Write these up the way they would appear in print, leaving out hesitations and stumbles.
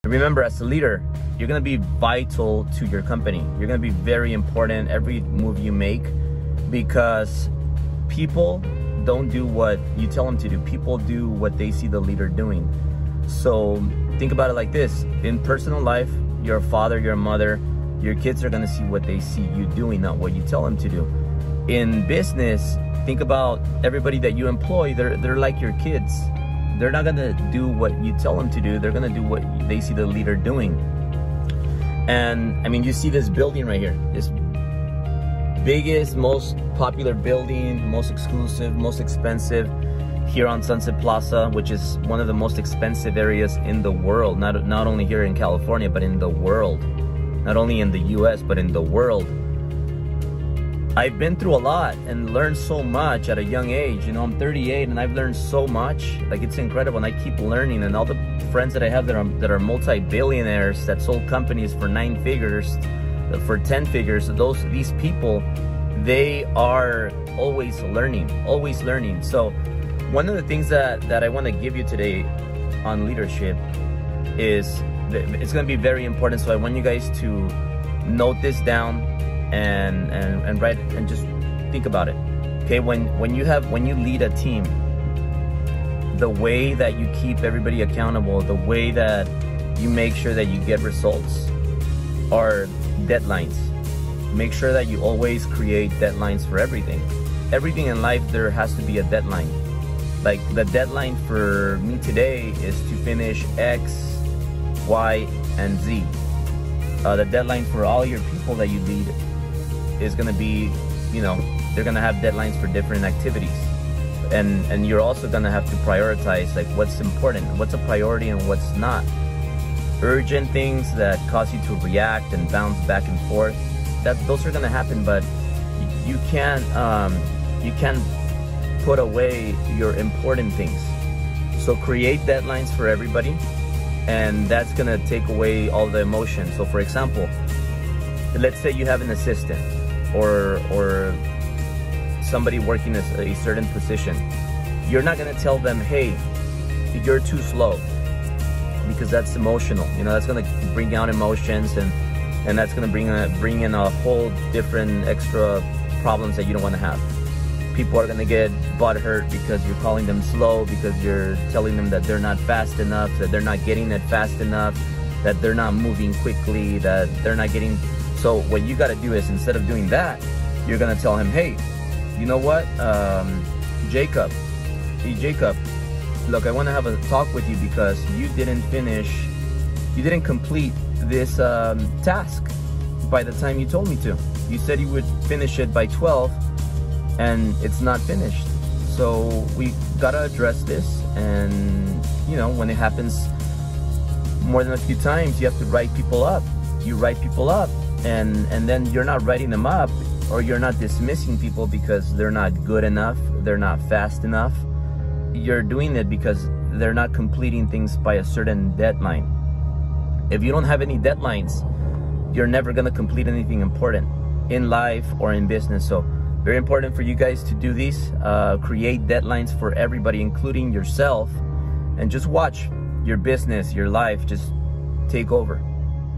Remember, as a leader, you're going to be vital to your company. You're going to be very important every move you make, because people don't do what you tell them to do. People do what they see the leader doing. So think about it like this. In personal life, you're a father, you're a mother, your kids are going to see what they see you doing, not what you tell them to do. In business, think about everybody that you employ. They're like your kids. They're not gonna do what you tell them to do. They're gonna do what they see the leader doing. And I mean, you see this building right here, this biggest, most popular building, most exclusive, most expensive here on Sunset Plaza, which is one of the most expensive areas in the world. Not only here in California, but in the world. Not only in the US, but in the world. I've been through a lot and learned so much at a young age. You know, I'm 38 and I've learned so much. Like, it's incredible, and I keep learning. And all the friends that I have that are multi-billionaires that sold companies for 9 figures, for 10 figures, these people, they are always learning, always learning. So one of the things that I want to give you today on leadership is, it's going to be very important. So I want you guys to note this down and write it, and just think about it. Okay, when you lead a team, the way that you keep everybody accountable, the way that you make sure that you get results are deadlines. Make sure that you always create deadlines for everything. Everything in life, there has to be a deadline. Like, the deadline for me today is to finish X, Y, and Z. The deadline for all your people that you lead is going to be, you know, they're going to have deadlines for different activities. And you're also going to have to prioritize, like, what's important, what's a priority and what's not. Urgent things that cause you to react and bounce back and forth, those are going to happen, but you can't put away your important things. So create deadlines for everybody, and that's going to take away all the emotion. So for example, let's say you have an assistant or somebody working a certain position. You're not going to tell them, hey, you're too slow, because that's emotional. You know, that's going to bring out emotions, and that's going to bring in a whole different extra problems that you don't want to have. People are going to get butthurt because you're calling them slow, because you're telling them that they're not fast enough, that they're not getting it fast enough, that they're not moving quickly, that they're not getting. So what you got to do is, instead of doing that, you're going to tell him, hey, you know what, Jacob, look, I want to have a talk with you because you didn't complete this task by the time you told me to. You said you would finish it by 12, and it's not finished. So we got to address this. And, you know, when it happens more than a few times, you have to write people up. You write people up, and then you're not writing them up, or you're not dismissing people because they're not good enough, they're not fast enough. You're doing it because they're not completing things by a certain deadline. If you don't have any deadlines, you're never going to complete anything important in life or in business. So very important for you guys to do these. Create deadlines for everybody, including yourself, and just watch your business, your life just take over.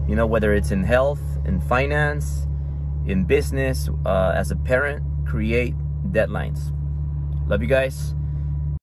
You know, whether it's in health, in finance, in business, as a parent, create deadlines. Love you guys.